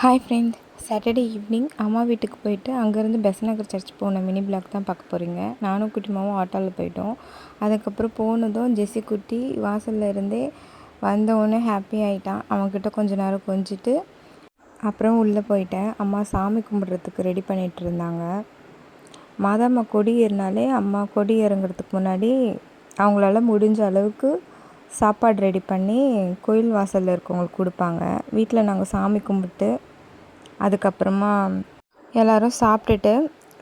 Hi friend, Saturday evening அம்மா வீட்டுக்கு போயிட்டு அங்கேருந்து பெசன்ட் நகர் சர்ச் போன மினி பிளாக் தான் பார்க்க போகிறீங்க. நானும் குட்டிமாவும் ஆட்டோவில் போயிட்டோம். அதுக்கப்புறம் போனதும் ஜெஸ்ஸி குட்டி வாசலில் இருந்தே வந்தவுடனே ஹாப்பி ஆகிட்டான். அவன்கிட்ட கொஞ்ச நேரம் கொஞ்சிட்டு அப்புறம் உள்ளே போயிட்டேன். அம்மா சாமி கும்பிட்றதுக்கு ரெடி பண்ணிகிட்டு இருந்தாங்க. மாதாம்மா கொடி ஏறினாலே அம்மா கொடி இறங்குறதுக்கு முன்னாடி அவங்களால முடிஞ்ச அளவுக்கு சாப்பாடு ரெடி பண்ணி கோயில் வாசலில் இருக்கவங்களுக்கு கொடுப்பாங்க. வீட்டில் நாங்கள் சாமி கும்பிட்டு அதுக்கப்புறமா எல்லோரும் சாப்பிட்டுட்டு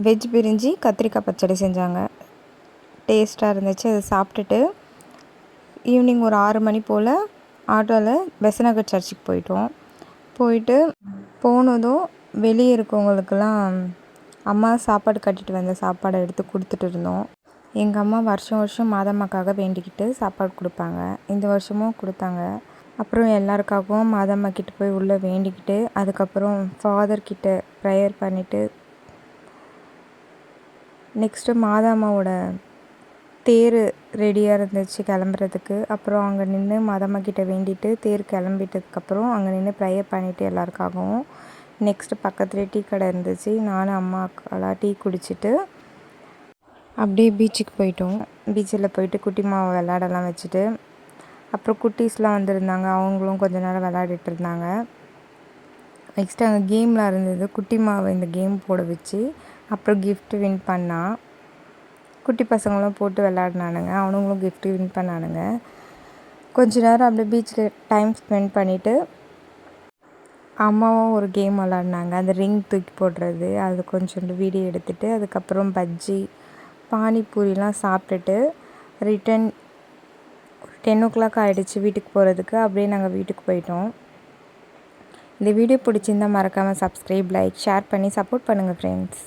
வெஜ் பிரிஞ்சி கத்திரிக்காய் பச்சடி செஞ்சாங்க. டேஸ்ட்டாக இருந்துச்சு. அதை சாப்பிட்டுட்டு ஈவினிங் ஒரு 6 மணி போல் ஆட்டோவில் பெசன்ட் நகர் சர்ச்சுக்கு போயிட்டு போனதும் வெளியே இருக்கவங்களுக்கெல்லாம் அம்மா சாப்பாடு கட்டிட்டு வந்த சாப்பாடை எடுத்து கொடுத்துட்டு இருந்தோம். எங்கள் அம்மா வருஷம் மாதம்மாக்காக வேண்டிக்கிட்டு சாப்பாடு கொடுப்பாங்க. இந்த வருஷமும் கொடுத்தாங்க. அப்புறம் எல்லாருக்காகவும் மாதம்மா கிட்ட போய் உள்ளே வேண்டிக்கிட்டு அதுக்கப்புறம் ஃபாதர்கிட்ட ப்ரேயர் பண்ணிவிட்டு நெக்ஸ்ட்டு மாதாம்மாவோட தேர் ரெடியாக இருந்துச்சு கிளம்புறதுக்கு. அப்புறம் அங்கே நின்று மாதாம்மா கிட்ட வேண்டிட்டு தேர் கிளம்பிட்டதுக்கப்புறம் அங்கே நின்று ப்ரேயர் பண்ணிவிட்டு எல்லாருக்காகவும் நெக்ஸ்ட்டு பக்கத்துலேயே டீ கடை இருந்துச்சு. நானும் அம்மா அக்காலாம் டீ குடிச்சிட்டு அப்படியே பீச்சுக்கு போயிட்டோம். பீச்சில் போயிட்டு குட்டிமாவை விளையாடலாம் வச்சுட்டு அப்புறம் குட்டீஸ்லாம் வந்திருந்தாங்க. அவங்களும் கொஞ்ச நேரம் விளையாடிட்டு இருந்தாங்க. நெக்ஸ்ட்டு அங்கே கேம்லாம் இருந்தது. குட்டிமாவை இந்த கேம் போட வச்சு அப்புறம் கிஃப்ட்டு வின் பண்ணான். குட்டி பசங்களும் போட்டு விளையாடினானுங்க. அவனுங்களும் கிஃப்ட்டு வின் பண்ணானுங்க. கொஞ்ச நேரம் அப்படியே பீச்சில் டைம் ஸ்பெண்ட் பண்ணிவிட்டு அம்மாவும் ஒரு கேம் விளாட்னாங்க. அந்த ரிங் தூக்கி போடுறது, அது கொஞ்சோண்டு வீடியோ எடுத்துகிட்டு அதுக்கப்புறம் பஜ்ஜி பானிபூரிலாம் சாப்பிட்டுட்டு ரிட்டன் 10 ஆகிடுச்சு வீட்டுக்கு போகிறதுக்கு. அப்படியே நாங்கள் வீட்டுக்கு போயிட்டோம். இந்த வீடியோ பிடிச்சிருந்தால் மறக்காமல் சப்ஸ்கிரைப், லைக், ஷேர் பண்ணி சப்போர்ட் பண்ணுங்கள் ஃப்ரெண்ட்ஸ்.